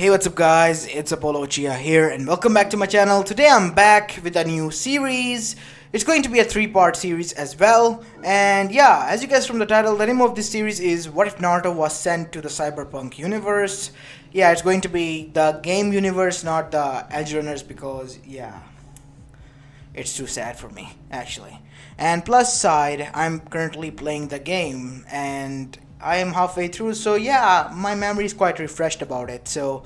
Hey, what's up guys, it's Apollo Uchiha here and welcome back to my channel. Today I'm back with a new series. It's going to be a three-part series as well. And yeah, as you guessed from the title, the name of this series is What If Naruto Was Sent to the Cyberpunk Universe. Yeah, it's going to be the game universe, not the Edge Runners, because yeah, it's too sad for me actually. And plus side, I'm currently playing the game and I am halfway through, so yeah, my memory is quite refreshed about it. So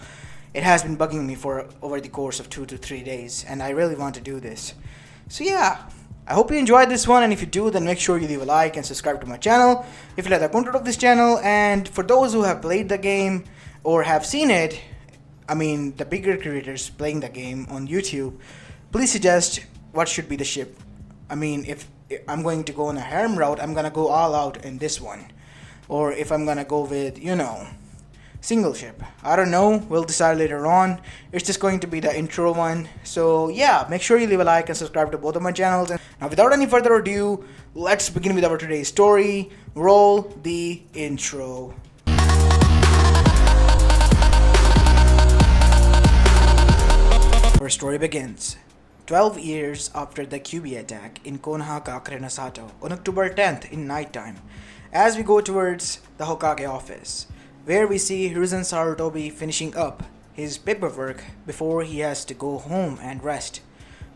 it has been bugging me for over the course of 2 to 3 days, and I really want to do this. So yeah, I hope you enjoyed this one, and if you do, then make sure you leave a like and subscribe to my channel if you like the content of this channel. And for those who have played the game or have seen it, I mean the bigger creators playing the game on YouTube, please suggest what should be the ship. I mean, if I'm going to go on a harem route, I'm gonna go all out in this one. Or if I'm gonna go with, single ship. I don't know, we'll decide later on. It's just going to be the intro one. So yeah, make sure you leave a like and subscribe to both of my channels. And now without any further ado, let's begin with our today's story. Roll the intro. Our story begins 12 years after the QB attack in Konoha Sato on October 10th in nighttime, as we go towards the Hokage office, where we see Hiruzen Sarutobi finishing up his paperwork before he has to go home and rest,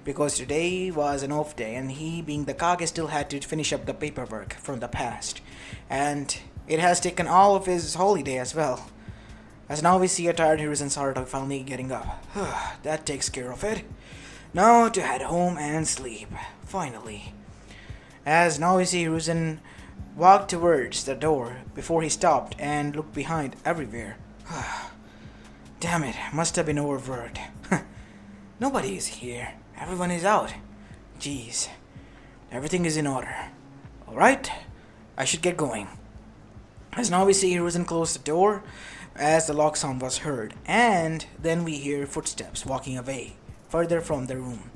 because today was an off day and he, being the Kage, still had to finish up the paperwork from the past, and it has taken all of his holiday as well. As now we see a tired Hiruzen Sarutobi finally getting up. That takes care of it. Now to head home and sleep, finally. As now we see Hiruzen walked towards the door before he stopped and looked behind everywhere. Damn it, must have been overworked. Nobody is here. Everyone is out. Jeez. Everything is in order. Alright, I should get going. As now we see Hiruzen close the door as the lock sound was heard, and then we hear footsteps walking away further from the room.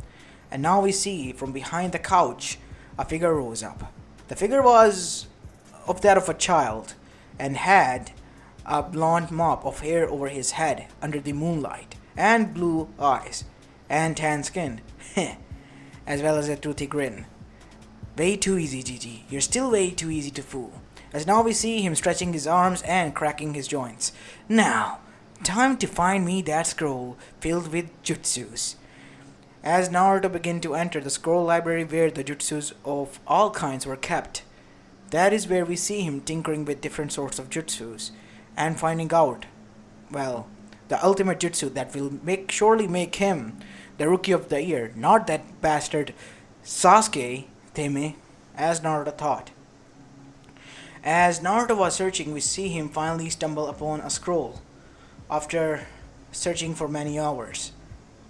And now we see from behind the couch a figure rose up. The figure was of that of a child and had a blonde mop of hair over his head under the moonlight, and blue eyes and tan skin, as well as a toothy grin. Way too easy, Gigi. You're still way too easy to fool. As now we see him stretching his arms and cracking his joints. Now, time to find me that scroll filled with jutsus. As Naruto began to enter the scroll library where the jutsus of all kinds were kept, that is where we see him tinkering with different sorts of jutsus and finding out, well, the ultimate jutsu that will surely make him the rookie of the year, not that bastard Sasuke Teme, as Naruto thought. As Naruto was searching, we see him finally stumble upon a scroll after searching for many hours,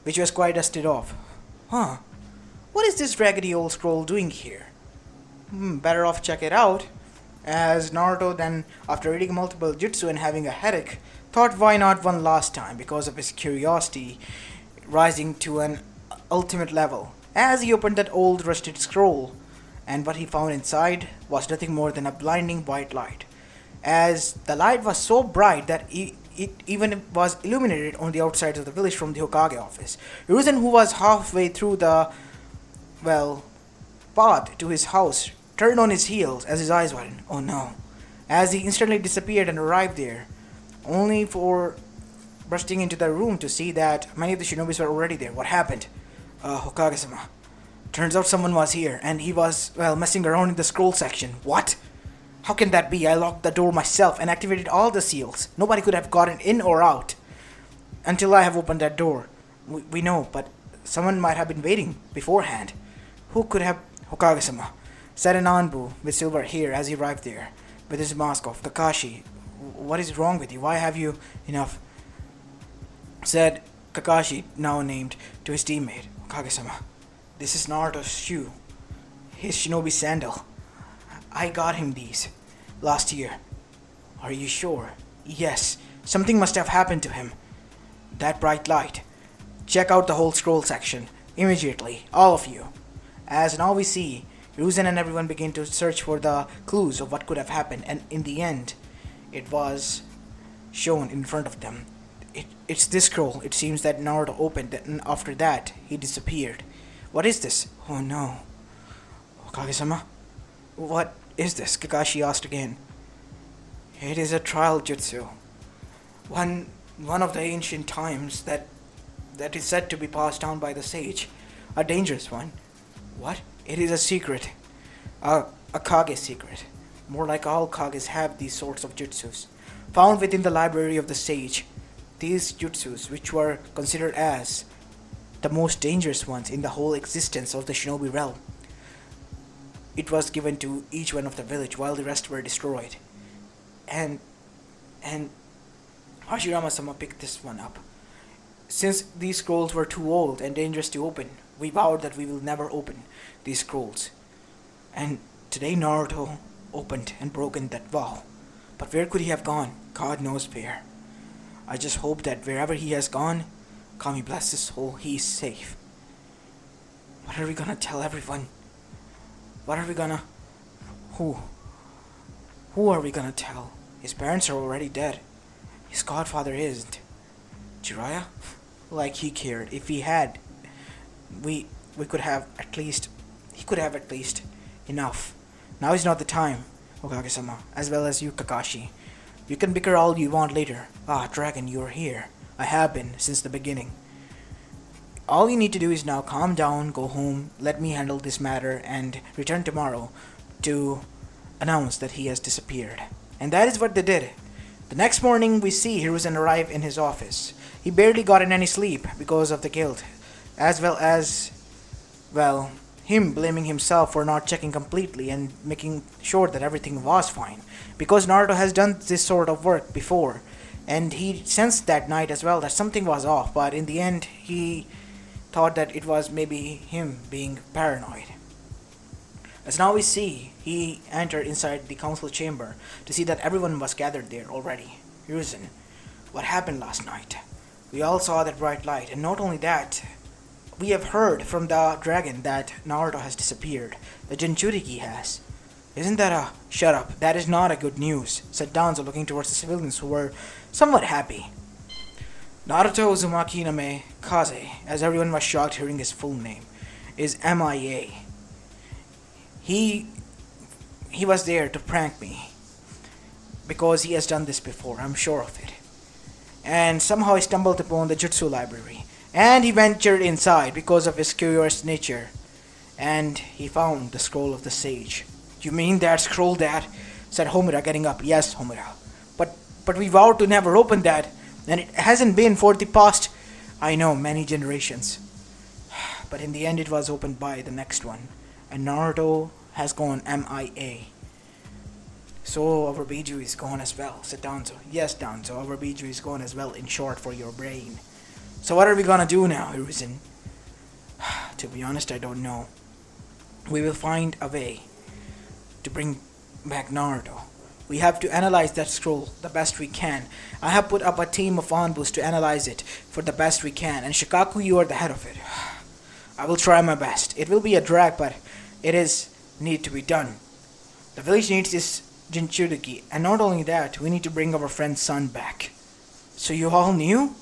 which was quite dusted off. What is this raggedy old scroll doing here? Better off check it out. As Naruto then, after reading multiple jutsu and having a headache, thought why not one last time, because of his curiosity rising to an ultimate level. As he opened that old rusted scroll, and what he found inside was nothing more than a blinding white light. As the light was so bright that it even was illuminated on the outsides of the village from the Hokage office. Hiruzen, who was halfway through the, path to his house, turned on his heels as his eyes widened. Oh no. As he instantly disappeared and arrived there, only for bursting into the room to see that many of the shinobis were already there. What happened? Hokage-sama. Turns out someone was here, and he was, messing around in the scroll section. What? How can that be? I locked the door myself and activated all the seals. Nobody could have gotten in or out until I have opened that door. We know, but someone might have been waiting beforehand. Who could have? Hokage-sama, said an Anbu with silver hair as he arrived there, with his mask off. Kakashi, what is wrong with you? Why have you enough? Said Kakashi, now named, to his teammate. Hokage-sama, this is Naruto's shoe. His shinobi sandal. I got him these last year. Are you sure? Yes, something must have happened to him. That bright light. Check out the whole scroll section immediately, all of you. As now we see, Hiruzen and everyone begin to search for the clues of what could have happened, and in the end, it was shown in front of them. It's this scroll. It seems that Naruto opened it, and after that, he disappeared. What is this? Oh no. Kage-sama? What is this? Kakashi asked again. It is a trial jutsu. One of the ancient times that is said to be passed down by the sage. A dangerous one. What? It is a secret. A Kage secret. More like all Kages have these sorts of jutsus. Found within the library of the sage. These jutsus, which were considered as the most dangerous ones in the whole existence of the shinobi realm. It was given to each one of the village while the rest were destroyed. And Hashirama-sama picked this one up. Since these scrolls were too old and dangerous to open, we vowed that we will never open these scrolls. And today Naruto opened and broken that vow. But where could he have gone? God knows where. I just hope that wherever he has gone, Kami bless his soul, he is safe. What are we gonna tell everyone? What are we gonna... Who? Who are we gonna tell? His parents are already dead. His godfather isn't. Jiraiya? Like he cared. If he had, we could have at least... He could have at least enough. Now is not the time, Hokage-sama, as well as you, Kakashi. You can bicker all you want later. Ah, Dragon, you're here. I have been, since the beginning. All you need to do is now calm down, go home, let me handle this matter, and return tomorrow to announce that he has disappeared. And that is what they did. The next morning, we see Hiruzen arrive in his office. He barely got any sleep because of the guilt, as well as, well, him blaming himself for not checking completely and making sure that everything was fine. Because Naruto has done this sort of work before, and he sensed that night as well that something was off, but in the end, he thought that it was maybe him being paranoid. As now we see, he entered inside the council chamber to see that everyone was gathered there already. Hiruzen, what happened last night? We all saw that bright light, and not only that, we have heard from the dragon that Naruto has disappeared. The Jinchuriki has. Isn't that a... Shut up, that is not a good news, said Danzo, looking towards the civilians who were somewhat happy. Naruto Uzumaki Name Kaze, as everyone was shocked hearing his full name, is MIA. He was there to prank me, because he has done this before, I'm sure of it. And somehow he stumbled upon the Jutsu library, and he ventured inside because of his curious nature, and he found the scroll of the sage. You mean that scroll, Dad? Said Homura, getting up. Yes, Homura. But we vowed to never open that, and it hasn't been for the past, I know, many generations. But in the end it was opened by the next one, and Naruto has gone MIA. So our Biju is gone as well, said Danzo. Yes, Danzo, our Biju is gone as well, in short, for your brain. So what are we gonna do now, Hiruzen? To be honest, I don't know. We will find a way to bring back Naruto. We have to analyze that scroll the best we can. I have put up a team of Anbus to analyze it for the best we can, and Shikaku, you are the head of it. I will try my best. It will be a drag, but it is need to be done. The village needs this Jinchuriki, and not only that, we need to bring our friend's son back. So you all knew?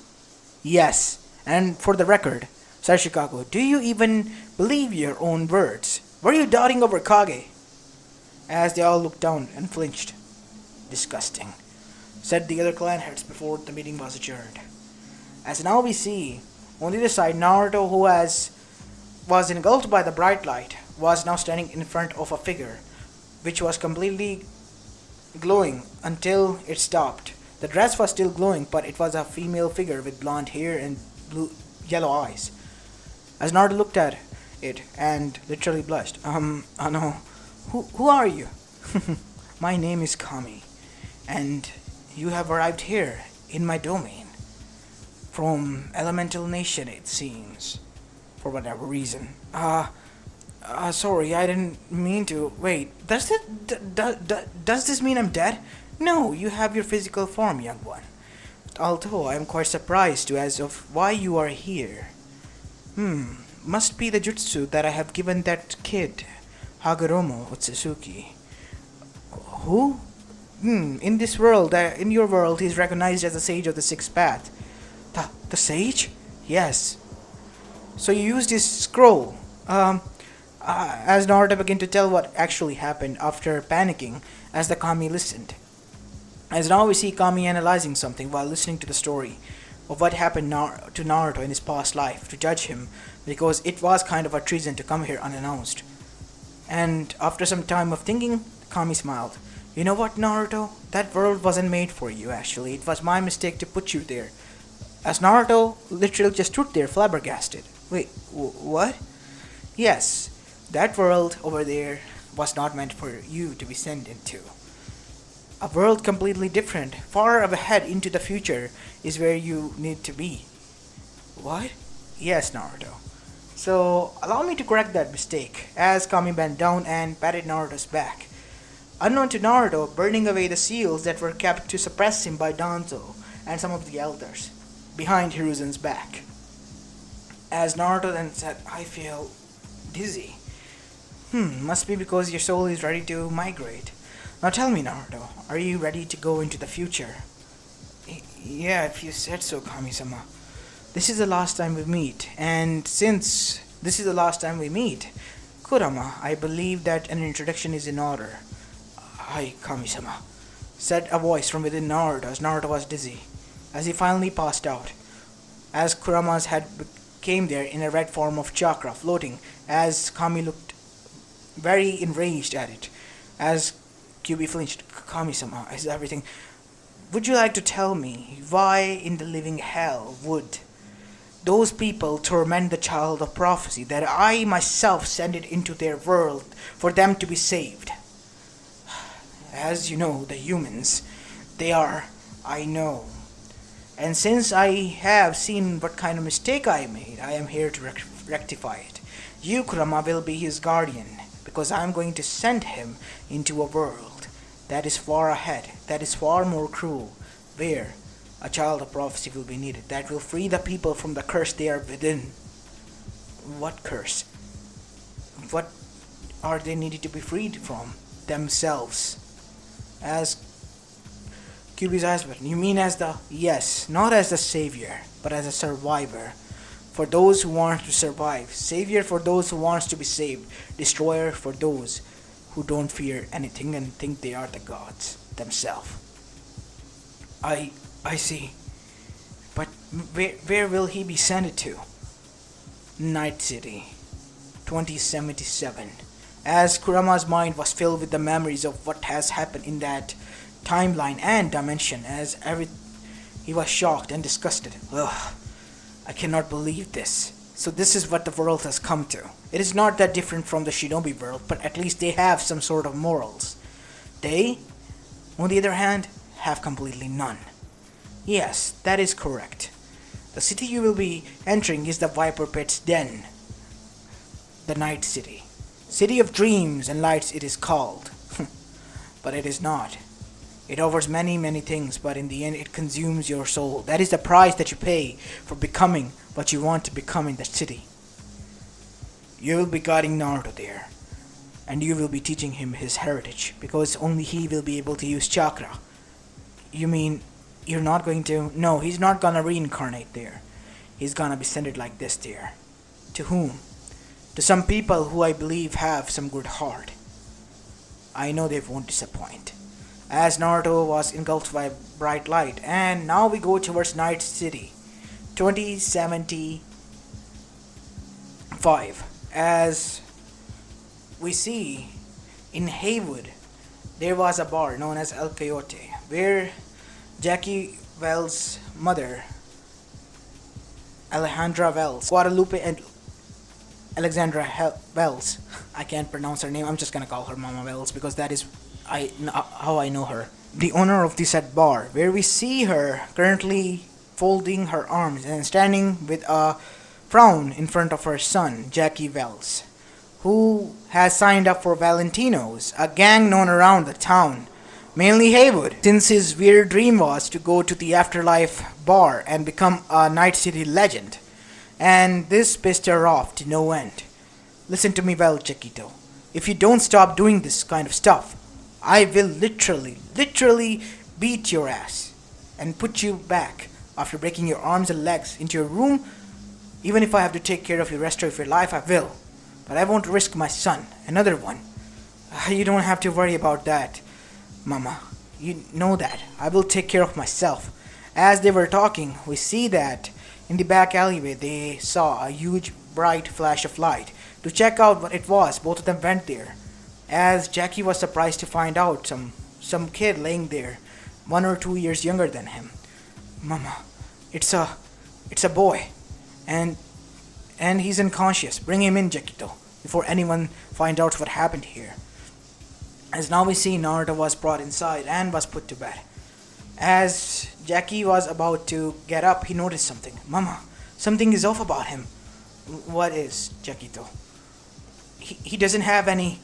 Yes, and for the record, said Shikaku, do you even believe your own words? Were you doubting over Kage? As they all looked down and flinched. Disgusting, said the other clan heads before the meeting was adjourned. As now we see, on the other side, Naruto, who was engulfed by the bright light, was now standing in front of a figure, which was completely glowing until it stopped. The dress was still glowing, but it was a female figure with blonde hair and yellow eyes. As Naruto looked at it and literally blushed, no, who are you? My name is Kami, and you have arrived here in my domain. From Elemental Nation, it seems, for whatever reason. Sorry, I didn't mean to. Wait, does this mean I'm dead? No, you have your physical form, young one. Although I am quite surprised to as of why you are here. Must be the jutsu that I have given that kid, Hagoromo Otsutsuki. Who? In this world, in your world, he is recognized as the sage of the sixth path. The sage? Yes. So you used his scroll. As Naruto began to tell what actually happened after panicking as the Kami listened. As now we see Kami analyzing something while listening to the story of what happened to Naruto in his past life to judge him because it was kind of a treason to come here unannounced. And after some time of thinking, Kami smiled. You know what, Naruto? That world wasn't made for you, actually. It was my mistake to put you there. As Naruto literally just stood there flabbergasted. Wait, what? Yes, that world over there was not meant for you to be sent into. A world completely different, far ahead into the future, is where you need to be. What? Yes, Naruto. So, allow me to correct that mistake, as Kami bent down and patted Naruto's back. Unknown to Naruto, burning away the seals that were kept to suppress him by Danzo and some of the elders, behind Hiruzen's back. As Naruto then said, I feel dizzy. Must be because your soul is ready to migrate. Now tell me, Naruto, are you ready to go into the future? Yeah, if you said so, Kami-sama. This is the last time we meet, and since this is the last time we meet, Kurama, I believe that an introduction is in order. Aye, Kami-sama, said a voice from within Naruto as Naruto was dizzy, as he finally passed out, as Kurama's head came there in a red form of chakra floating, as Kami looked very enraged at it, as QB flinched. Kami-sama, is everything... Would you like to tell me why in the living hell would those people torment the child of prophecy that I myself sent it into their world for them to be saved? As you know, the humans, they are, I know. And since I have seen what kind of mistake I made, I am here to rectify it. You, Kurama, will be his guardian, because I am going to send him into a world that is far ahead, that is far more cruel, where a child of prophecy will be needed, that will free the people from the curse they are within. What curse? What are they needed to be freed from? Themselves. As QB's husband, you mean as the... Yes, not as the savior, but as a survivor. For those who want to survive. Savior for those who wants to be saved. Destroyer for those who don't fear anything and think they are the gods themselves. I see. But where will he be sent to? Night City, 2077. As Kurama's mind was filled with the memories of what has happened in that timeline and dimension, he was shocked and disgusted. Ugh, I cannot believe this. So this is what the world has come to. It is not that different from the shinobi world, but at least they have some sort of morals. They, on the other hand, have completely none. Yes, that is correct. The city you will be entering is the Viper Pit's Den. The Night City. City of Dreams and Lights it is called. But it is not. It offers many, many things, but in the end it consumes your soul. That is the price that you pay for becoming what you want to become in that city. You will be guiding Naruto there. And you will be teaching him his heritage, because only he will be able to use chakra. You mean, you're not going to... No, he's not gonna reincarnate there. He's gonna be sent like this there. To whom? To some people who I believe have some good heart. I know they won't disappoint. As Naruto was engulfed by bright light, and now we go towards Night City, 2075. As we see in Haywood, there was a bar known as El Coyote, where Jackie Wells' mother, Alejandra Wells, Guadalupe and Alexandra Wells, I can't pronounce her name, I'm just gonna call her Mama Wells because that is how I know her. The owner of the said bar, where we see her currently folding her arms and standing with a frown in front of her son, Jackie Wells, who has signed up for Valentino's, a gang known around the town, mainly Haywood, since his weird dream was to go to the afterlife bar and become a Night City legend. And this pissed her off to no end. Listen to me well, Chiquito. If you don't stop doing this kind of stuff, I will literally beat your ass and put you back After breaking your arms and legs into your room, even if I have to take care of the rest of your life, I will. But I won't risk my son, another one. You don't have to worry about that, Mama. You know that. I will take care of myself. As they were talking, we see that in the back alleyway they saw a huge bright flash of light. To check out what it was, both of them went there. As Jackie was surprised to find out some kid laying there, 1 or 2 years younger than him. Mama, it's a boy, and he's unconscious. Bring him in, Jakito, before anyone finds out what happened here. As now we see Naruto was brought inside and was put to bed. As Jackie was about to get up, he noticed something. Mama, something is off about him. What is, Jakito? He doesn't have any.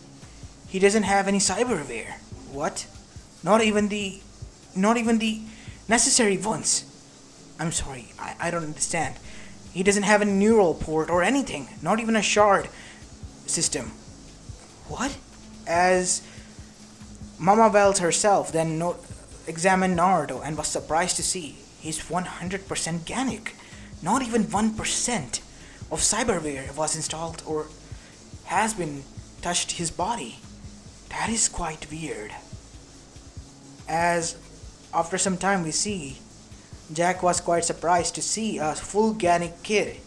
He doesn't have any cyberware. What? Not even the necessary ones. I'm sorry, I don't understand. He doesn't have a neural port or anything. Not even a shard system. What? As Mama Wells herself then examined Naruto and was surprised to see he's 100% organic. Not even 1% of cyberware was installed or has been touched his body. That is quite weird. As after some time we see Jack was quite surprised to see a full organic kid,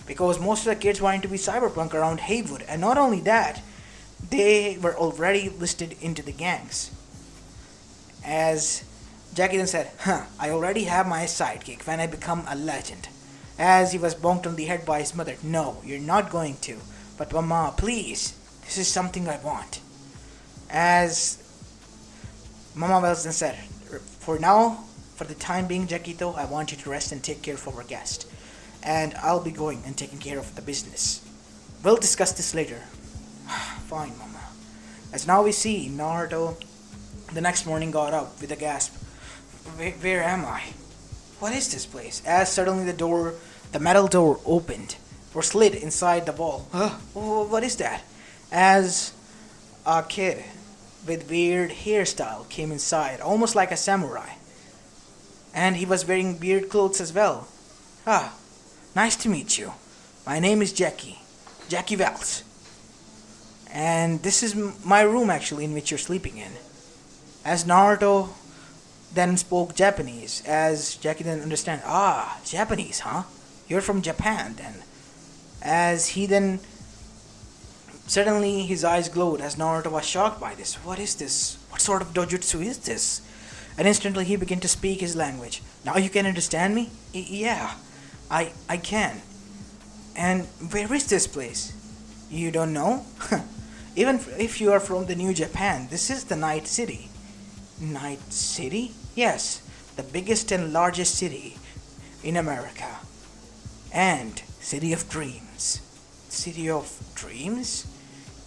because most of the kids wanted to be cyberpunk around Haywood, and not only that, they were already listed into the gangs. As Jackie then said, I already have my sidekick when I become a legend. As he was bonked on the head by his mother, no, you're not going to. But Mama, please, this is something I want. As Mama Wells then said, for now, for the time being, Jakito, I want you to rest and take care of our guest. And I'll be going and taking care of the business. We'll discuss this later. Fine, Mama. As now we see Naruto the next morning got up with a gasp. Where am I? What is this place? As suddenly the metal door opened or slid inside the wall. What is that? As a kid with weird hairstyle came inside, almost like a samurai. And he was wearing weird clothes as well. Nice to meet you. My name is Jackie Wells. And this is my room actually in which you're sleeping in. As Naruto then spoke Japanese, as Jackie didn't understand. Japanese, huh? You're from Japan then. As he then suddenly his eyes glowed as Naruto was shocked by this. What is this? What sort of dojutsu is this? And instantly he began to speak his language. Now you can understand me? Yeah, I can. And where is this place? You don't know? Even if you are from the New Japan, this is the Night City. Night City? Yes, the biggest and largest city in America. And City of Dreams. City of Dreams?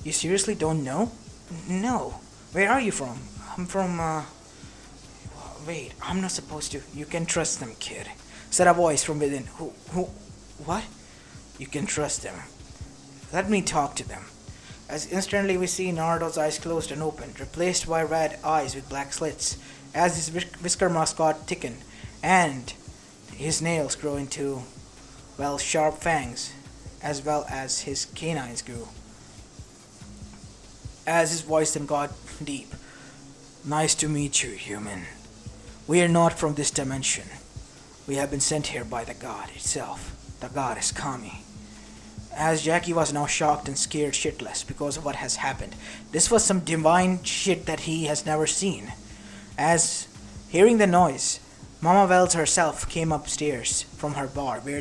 You seriously don't know? No. Where are you from? I'm from, Wait, I'm not supposed to. You can trust them, kid. Said a voice from within. What? You can trust them. Let me talk to them. As instantly we see Naruto's eyes closed and opened, replaced by red eyes with black slits, as his whisker mask got thickened, and his nails grow into, sharp fangs, as well as his canines grew. As his voice then got deep. Nice to meet you, human. We are not from this dimension. We have been sent here by the god itself, the goddess Kami. As Jackie was now shocked and scared shitless because of what has happened. This was some divine shit that he has never seen. As hearing the noise, Mama Wells herself came upstairs from her bar where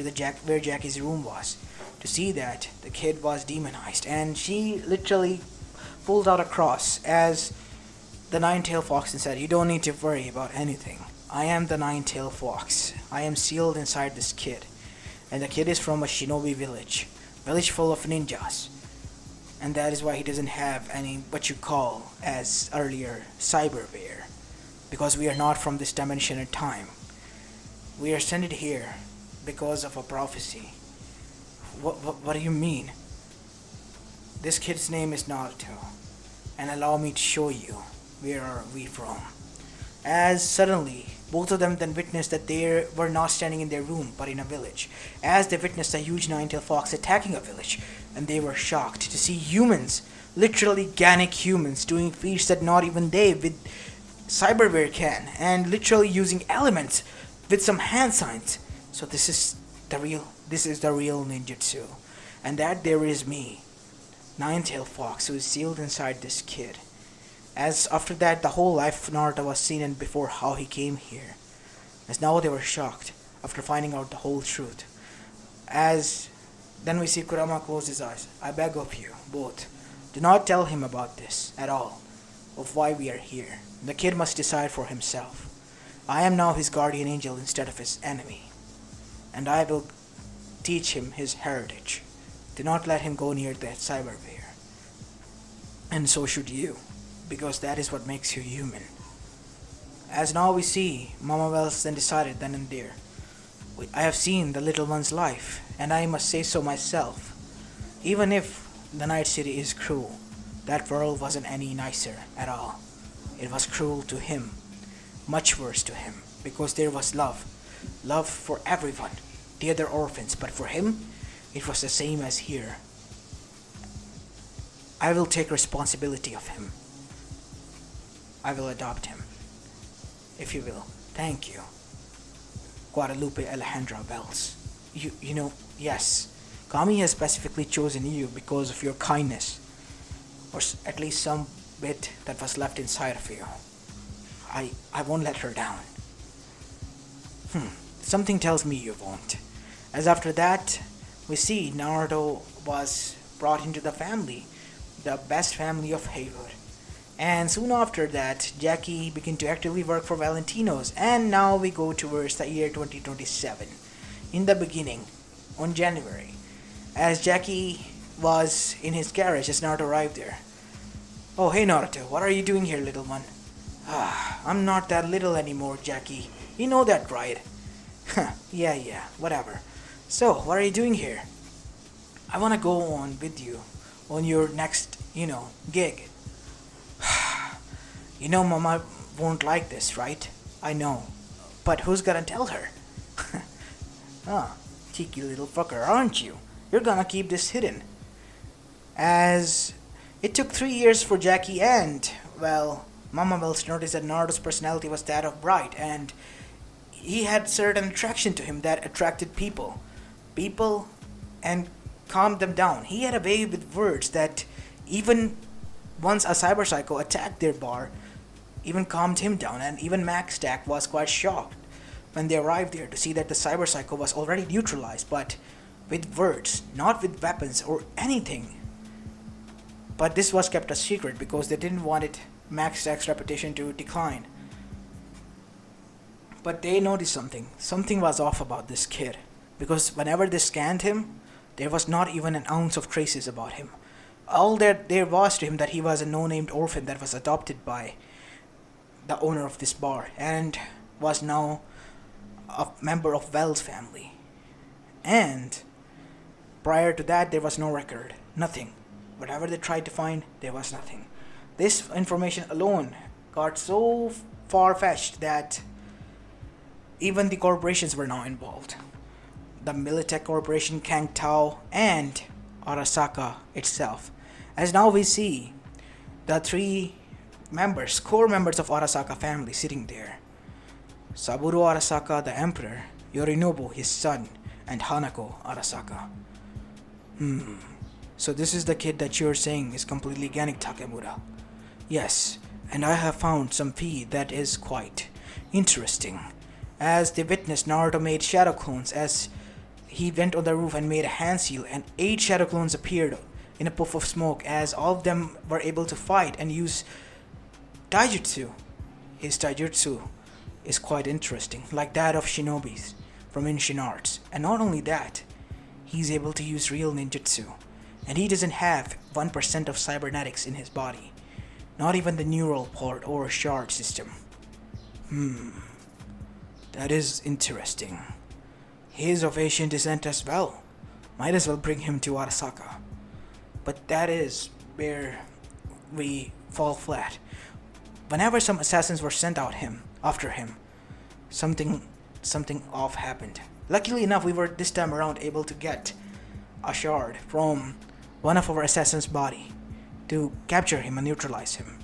Jackie's room was to see that the kid was demonized, and she literally pulled out a cross as the nine-tailed fox and said, you don't need to worry about anything. I am the nine-tailed fox. I am sealed inside this kid. And the kid is from a shinobi village full of ninjas. And that is why he doesn't have any, what you call, as earlier, cyberware. Because we are not from this dimension and time. We are sent here because of a prophecy. What do you mean? This kid's name is Naruto. And allow me to show you where are we from. As suddenly Both of them then witnessed that they were not standing in their room, but in a village, as they witnessed a huge nine-tailed fox attacking a village, and they were shocked to see humans, literally organic humans, doing feats that not even they with cyberware can, and literally using elements with some hand signs. So this is the real ninjutsu, and that there is me, Nine-Tailed Fox, who is sealed inside this kid. As after that, the whole life of Naruto was seen and before how he came here. As now they were shocked after finding out the whole truth. As then we see Kurama close his eyes. I beg of you, both, do not tell him about this at all, of why we are here. The kid must decide for himself. I am now his guardian angel instead of his enemy, and I will teach him his heritage. Do not let him go near that cyberware. And so should you, because that is what makes you human. As now we see, Mama Wells then decided then and there. I have seen the little one's life, and I must say so myself. Even if the Night City is cruel, that world wasn't any nicer at all. It was cruel to him, much worse to him, because there was love. Love for everyone, the other orphans, but for him, it was the same as here. I will take responsibility of him. I will adopt him, if you will. Thank you, Guadalupe Alejandra Bells. You know, yes, Kami has specifically chosen you because of your kindness, or at least some bit that was left inside of you. I won't let her down. Something tells me you won't. As after that, we see Naruto was brought into the family, the best family of Haywood. And soon after that, Jackie began to actively work for Valentino's, and now we go towards the year 2027. In the beginning, on January, as Jackie was in his garage as Naruto arrived there. Oh, hey Naruto, what are you doing here, little one? I'm not that little anymore, Jackie. You know that, right? Yeah, whatever. So, what are you doing here? I wanna go on with you on your next, gig. Mama won't like this, right? I know. But who's gonna tell her? Cheeky little fucker, aren't you? You're gonna keep this hidden. As it took 3 years for Jackie and, Mama Wells noticed that Naruto's personality was that of Bright, and he had certain attraction to him that attracted people, and calmed them down. He had a way with words that even once a cyber psycho attacked their bar, even calmed him down, and even Max Stack was quite shocked when they arrived there to see that the cyber psycho was already neutralized, but with words, not with weapons or anything. But this was kept a secret because they didn't want Max Stack's reputation to decline. But they noticed something. Something was off about this kid, because whenever they scanned him, there was not even an ounce of traces about him. All that there was to him that he was a no-named orphan that was adopted by the owner of this bar and was now a member of Wells' family. And prior to that, there was no record, nothing. Whatever they tried to find, there was nothing. This information alone got so far-fetched that even the corporations were now involved. The Militech Corporation, Kang Tao, and Arasaka itself. As now we see the three core members of Arasaka family sitting there. Saburo Arasaka, the emperor, Yorinobu, his son, and Hanako Arasaka. So this is the kid that you're saying is completely organic, Takemura. Yes, and I have found some feed that is quite interesting. As they witnessed, Naruto made shadow clones as he went on the roof and made a hand seal, and 8 shadow clones appeared in a puff of smoke as all of them were able to fight and use taijutsu. His taijutsu is quite interesting, like that of shinobis from ancient arts. And not only that, he's able to use real ninjutsu, and he doesn't have 1% of cybernetics in his body, not even the neural port or shard system. That is interesting. He is of Asian descent as well. Might as well bring him to Arasaka. But that is where we fall flat. Whenever some assassins were sent after him, something something off happened. Luckily enough, we were this time around able to get a shard from one of our assassin's body to capture him and neutralize him.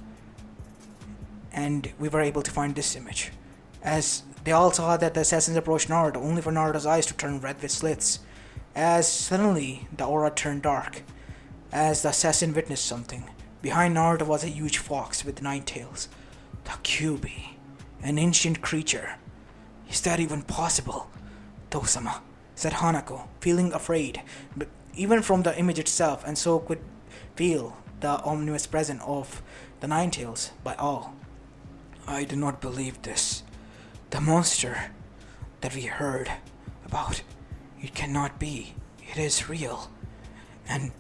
And we were able to find this image. As they all saw that the assassins approached Naruto, only for Naruto's eyes to turn red with slits. As suddenly the aura turned dark, as the assassin witnessed something. Behind Naruto was a huge fox with 9 tails. The Kyuubi, an ancient creature. Is that even possible? Tosama, said Hanako, feeling afraid, but even from the image itself, and so could feel the ominous presence of the 9 tails by all. I do not believe this. The monster that we heard about, it cannot be. It is real. And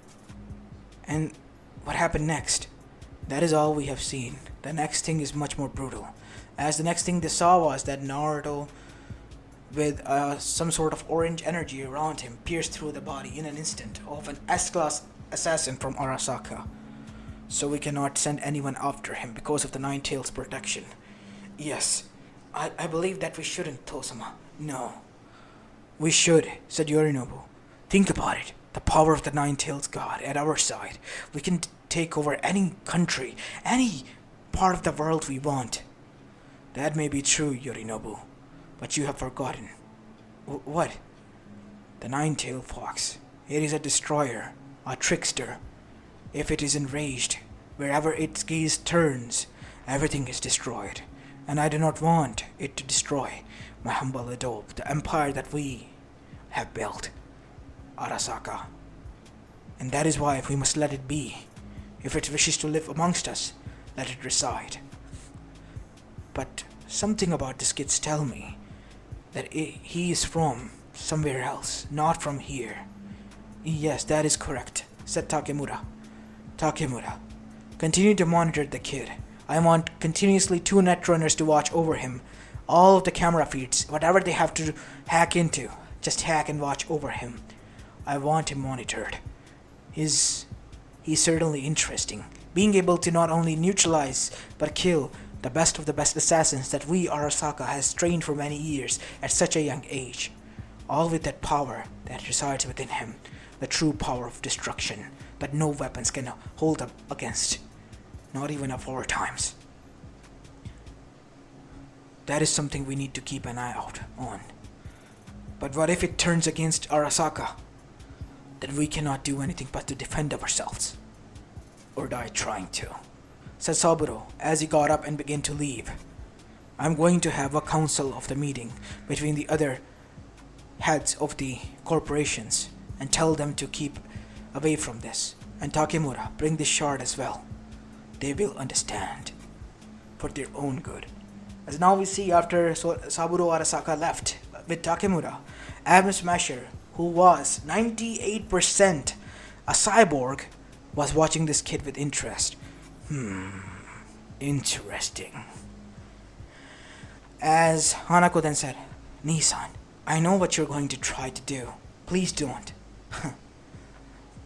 what happened next? That is all we have seen. The next thing is much more brutal. As the next thing they saw was that Naruto, with some sort of orange energy around him, pierced through the body in an instant of an S-class assassin from Arasaka. So we cannot send anyone after him because of the 9 tails protection. Yes, I believe that we shouldn't, Tosama. No. We should, said Yorinobu. Think about it. The power of the 9 tails god at our side. We can take over any country, any part of the world we want. That may be true, Yorinobu, but you have forgotten. What? The 9-tailed fox. It is a destroyer, a trickster. If it is enraged, wherever its gaze turns, everything is destroyed. And I do not want it to destroy my humble adobe, the empire that we have built, Arasaka. And that is why we must let it be. If it wishes to live amongst us, let it reside. But something about this kids tell me that he is from somewhere else, not from here. Yes, that is correct, said Takemura. Takemura, continue to monitor the kid. I want continuously 2 netrunners to watch over him. All of the camera feeds, whatever they have to hack into, just hack and watch over him. I want him monitored. He's certainly interesting. Being able to not only neutralize, but kill the best of the best assassins that we, Arasaka, has trained for many years at such a young age. All with that power that resides within him. The true power of destruction that no weapons can hold up against. Not even of our times. That is something we need to keep an eye out on. But what if it turns against Arasaka? Then we cannot do anything but to defend ourselves. Or die trying to, said Saburo as he got up and began to leave. I'm going to have a council of the meeting between the other heads of the corporations and tell them to keep away from this. And Takemura, bring this shard as well. They will understand. For their own good. As now we see after Saburo Arasaka left with Takemura, Adam Smasher, who was 98% a cyborg, was watching this kid with interest. Interesting. As Hanako then said, Nissan, I know what you're going to try to do. Please don't.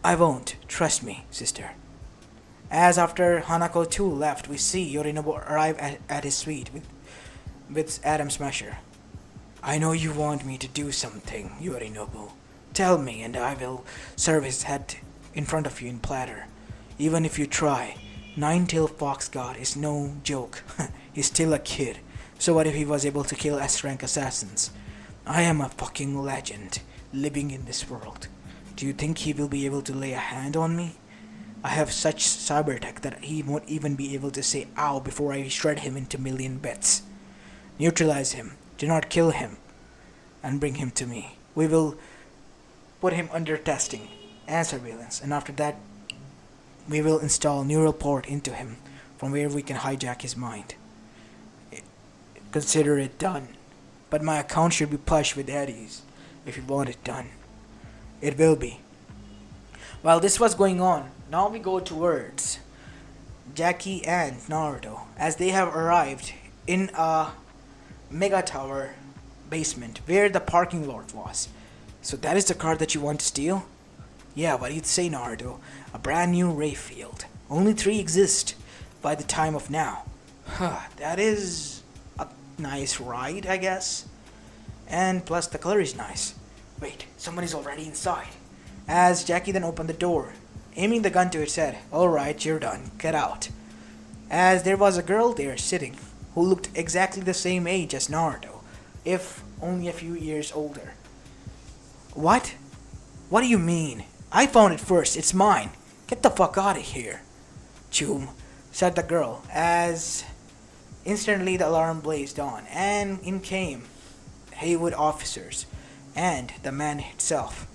I won't. Trust me, sister. As after Hanako too left, we see Yorinobu arrive at his suite with Adam Smasher. I know you want me to do something, Yorinobu. Tell me and I will serve his head in front of you in platter. Even if you try, 9-tailed fox god is no joke. He's still a kid. So what if he was able to kill S-rank assassins? I am a fucking legend, living in this world. Do you think he will be able to lay a hand on me? I have such cyber tech that he won't even be able to say ow before I shred him into million bits. Neutralize him. Do not kill him. And bring him to me. We will put him under testing and surveillance. And after that, we will install neural port into him from where we can hijack his mind. Consider it done. But my account should be plush with eddies if you want it done. It will be. While this was going on, now we go towards Jackie and Naruto as they have arrived in a mega tower basement where the parking lot was. So that is the car that you want to steal? Yeah, what do you say, Naruto? A brand new ray field. Only 3 exist by the time of now. That is a nice ride, I guess. And plus, the color is nice. Wait, somebody's already inside. As Jackie then opened the door, aiming the gun to its head, "Alright, you're done. Get out." As there was a girl there sitting, who looked exactly the same age as Naruto, if only a few years older. "What? What do you mean? I found it first. It's mine. Get the fuck out of here." "Choom," said the girl, as instantly the alarm blazed on, and in came Haywood officers and the man himself.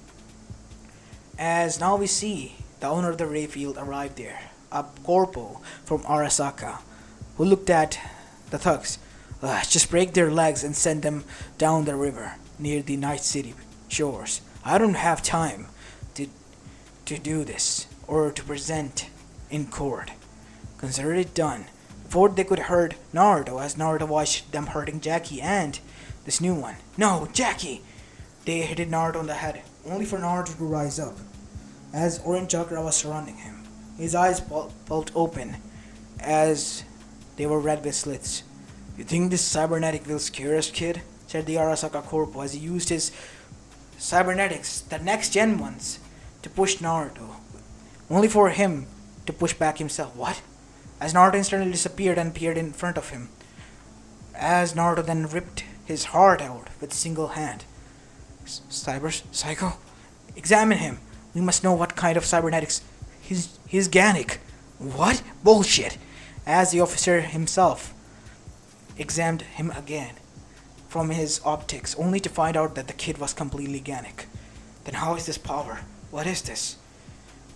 As now we see the owner of the Rayfield arrived there, a corpo from Arasaka, who looked at the thugs. Just break their legs and send them down the river near the Night City shores. I don't have time to do this or to present in court. Consider it done before they could hurt Naruto, as Naruto watched them hurting Jackie and this new one. "No, Jackie!" They hit Naruto on the head, only for Naruto to rise up, as orange chakra was surrounding him. His eyes bulged open, as they were red with slits. "You think this cybernetic will scare us, kid?" said the Arasaka Corpo as he used his cybernetics, the next gen ones, to push Naruto, only for him to push back himself. "What?" As Naruto instantly disappeared and appeared in front of him, as Naruto then ripped his heart out with a single hand. Psycho? Examine him. We must know what kind of cybernetics. He's Ganic." "What? Bullshit." As the officer himself examined him again from his optics, only to find out that the kid was completely Ganic. "Then how is this power? What is this?"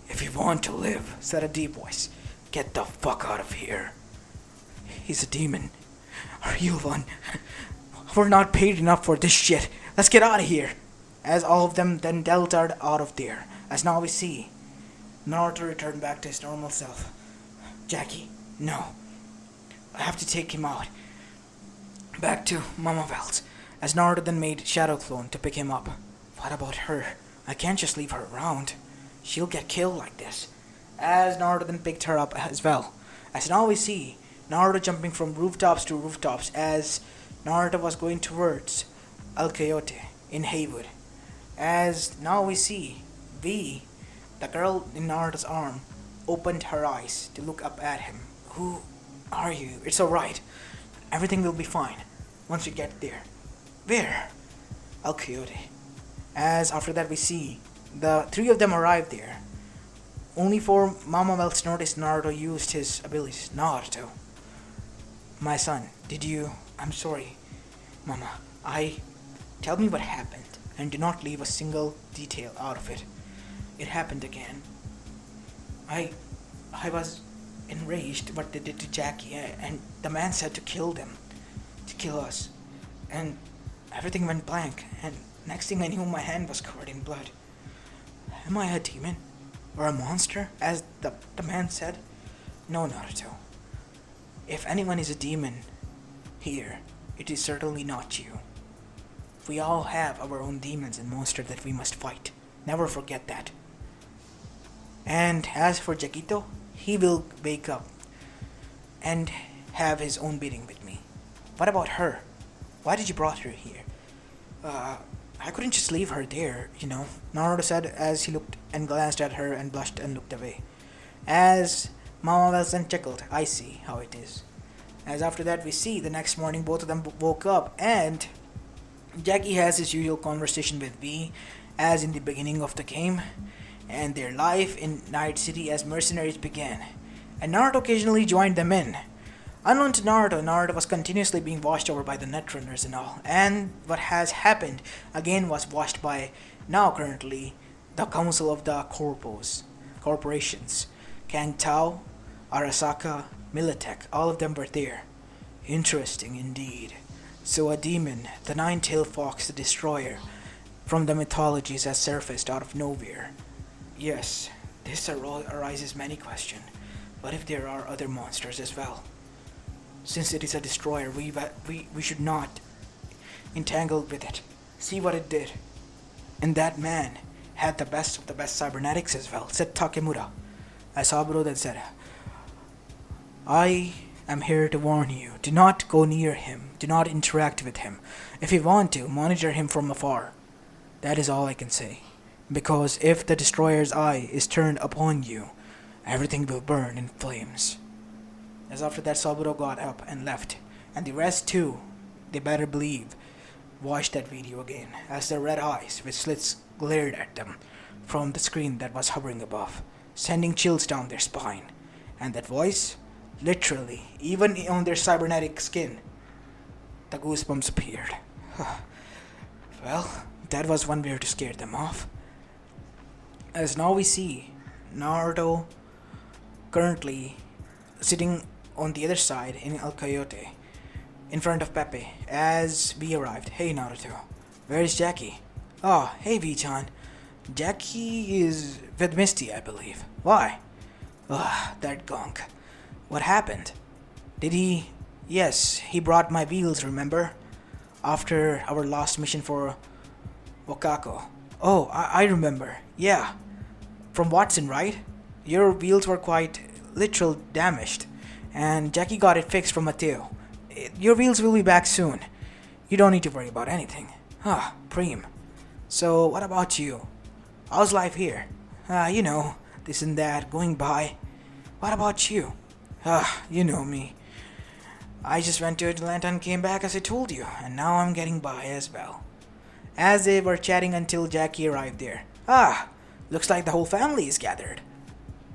"If you want to live," said a deep voice, "get the fuck out of here." "He's a demon. A real one. We're not paid enough for this shit. Let's get out of here." As all of them then deltared out of there, as now we see Naruto returned back to his normal self. "Jackie, no. I have to take him out. Back to Mama Wells." As Naruto then made Shadow Clone to pick him up. "What about her? I can't just leave her around. She'll get killed like this." As Naruto then picked her up as well. As now we see Naruto jumping from rooftops to rooftops, as Naruto was going towards El Coyote in Haywood. As now we see V, the girl in Naruto's arm, opened her eyes to look up at him. "Who are you? It's alright. Everything will be fine once we get there." "Where?" "El Coyote." As after that we see the three of them arrive there, only for Mama Wells noticed Naruto used his abilities. "Naruto, my son, did you... I'm sorry, Mama. Tell me what happened, and do not leave a single detail out of it. It happened again. I was enraged what they did to Jackie, and the man said to kill them, to kill us, and everything went blank, and next thing I knew my hand was covered in blood. Am I a demon? Or a monster, as the man said? No, Naruto. If anyone is a demon here, it is certainly not you. We all have our own demons and monsters that we must fight. Never forget that. And as for Jaquito, he will wake up and have his own bidding with me. What about her? Why did you brought her here?" I couldn't just leave her there, Naruto said as he looked and glanced at her and blushed and looked away. As Mama Wells then chuckled, "I see how it is." As after that we see the next morning both of them woke up, and Jackie has his usual conversation with V as in the beginning of the game, and their life in Night City as mercenaries began, and Naruto occasionally joined them in. Unknown to Naruto was continuously being watched over by the Netrunners and all, and what has happened again was watched by, now currently, the Council of the Corporations. Kang Tao, Arasaka, Militech, all of them were there. Interesting indeed. So a demon, the nine-tailed fox, the destroyer, from the mythologies has surfaced out of nowhere. Yes, this arises many questions. What if there are other monsters as well? Since it is a destroyer, we should not entangle with it. See what it did. And that man had the best of the best cybernetics as well, said Takemura. As Saburo then said, "I I'm here to warn you. Do not go near him. Do not interact with him. If you want to, monitor him from afar. That is all I can say. Because if the destroyer's eye is turned upon you, everything will burn in flames. As after that, Saburo got up and left. And the rest too, they better believe, watched that video again, as their red eyes with slits glared at them from the screen that was hovering above, sending chills down their spine. And that voice, literally, even on their cybernetic skin, the goosebumps appeared. Well, that was one way to scare them off. As now we see Naruto currently sitting on the other side in El Coyote, in front of Pepe, as V arrived. Hey Naruto, where's Jackie? Oh, hey V-chan. Jackie is with Misty, I believe. Why? Ugh, that gunk. What happened? Did he... Yes, he brought my wheels, remember? After our last mission for Wakako. Oh, I remember. Yeah. From Watson, right? Your wheels were quite literal damaged, and Jackie got it fixed from Mateo. Your wheels will be back soon. You don't need to worry about anything. Preem. So, what about you? How's life here? You know, this and that, going by. What about you? You know me. I just went to Atlanta and came back as I told you, and now I'm getting by as well. As they were chatting until Jackie arrived there. Looks like the whole family is gathered.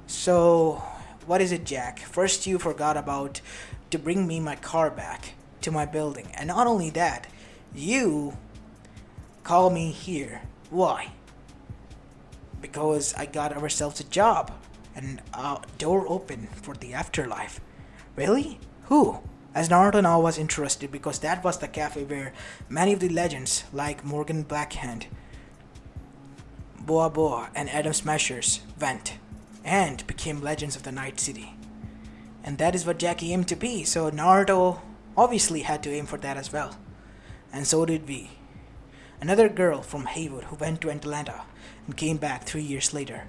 So, what is it, Jack? First you forgot about to bring me my car back to my building, and not only that, you call me here. Why? Because I got ourselves a job and a door open for the afterlife. Really? Who? As Naruto now was interested because that was the cafe where many of the legends like Morgan Blackhand, Boa Boa, and Adam Smashers went and became legends of the Night City. And that is what Jackie aimed to be, so Naruto obviously had to aim for that as well. And so did we. Another girl from Haywood who went to Atlanta and came back 3 years later.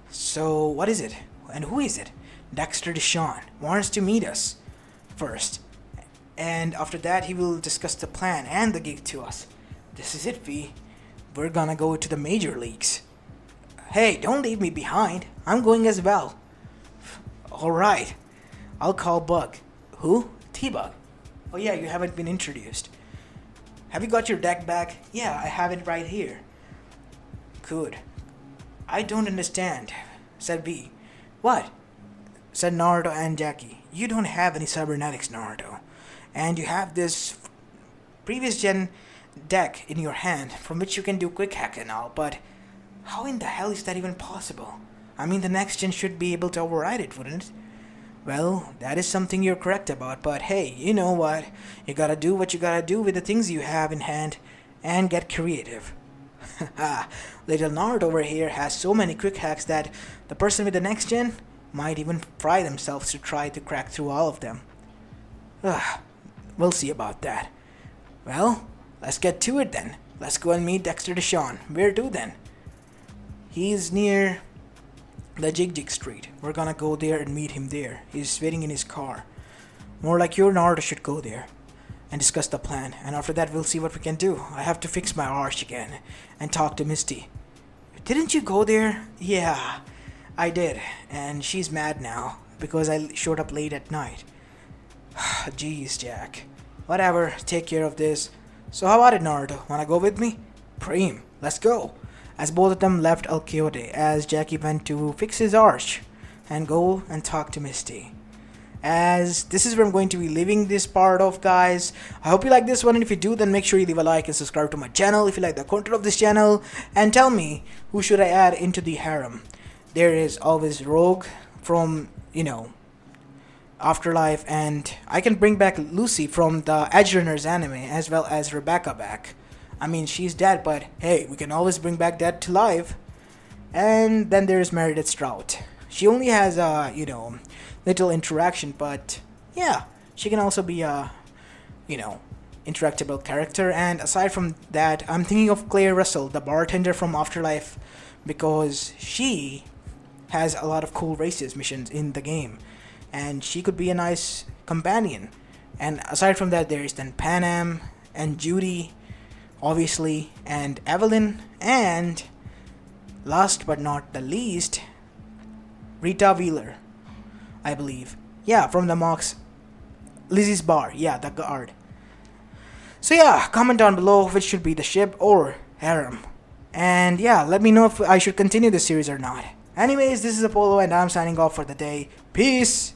So what is it? And who is it? Dexter Deshawn wants to meet us first. And after that he will discuss the plan and the gig to us. This is it, V. We're gonna go to the major leagues. Hey, don't leave me behind. I'm going as well. Alright. I'll call Bug. Who? T-Bug. Oh yeah, you haven't been introduced. Have you got your deck back? Yeah, I have it right here. Good. I don't understand, said V. What? Said Naruto and Jackie. You don't have any cybernetics, Naruto. And you have this previous gen deck in your hand from which you can do quick hack and all, but how in the hell is that even possible? I mean, the next gen should be able to override it, wouldn't it? Well, that is something you're correct about, but hey, you know what? You gotta do what you gotta do with the things you have in hand and get creative. Little Naruto over here has so many quick hacks that the person with the next gen might even fry themselves to try to crack through all of them. We'll see about that. Well, let's get to it then. Let's go and meet Dexter Deshawn. Where to then? He's near the Jig Street. We're gonna go there and meet him there. He's waiting in his car. More like your Naruto should go there and discuss the plan. And after that, we'll see what we can do. I have to fix my arch again and talk to Misty. Didn't you go there? Yeah, I did. And she's mad now because I showed up late at night. Jeez, Jack. Whatever, take care of this. So how about it, Naruto? Wanna go with me? Preem, let's go. As both of them left El Quixote, as Jackie went to fix his arch and go and talk to Misty. As this is where I'm going to be leaving this part of, guys. I hope you like this one, and if you do, then make sure you leave a like and subscribe to my channel if you like the content of this channel. And tell me, who should I add into the harem? There is always Rogue from, Afterlife, and I can bring back Lucy from the Edge Runners anime, as well as Rebecca back. I mean, she's dead, but hey, we can always bring back dead to life. And then there's Meredith Strout. She only has little interaction, but yeah, she can also be a, interactable character. And aside from that, I'm thinking of Claire Russell, the bartender from Afterlife, because she has a lot of cool races missions in the game. and she could be a nice companion. And aside from that, there is then Panam and Judy, obviously, and Evelyn, and last but not the least, Rita Wheeler, I believe. Yeah, from the Mox, Lizzie's bar. Yeah, the guard. So yeah, comment down below which should be the ship or harem. And yeah, let me know if I should continue this series or not. Anyways, this is Apollo and I'm signing off for the day. Peace!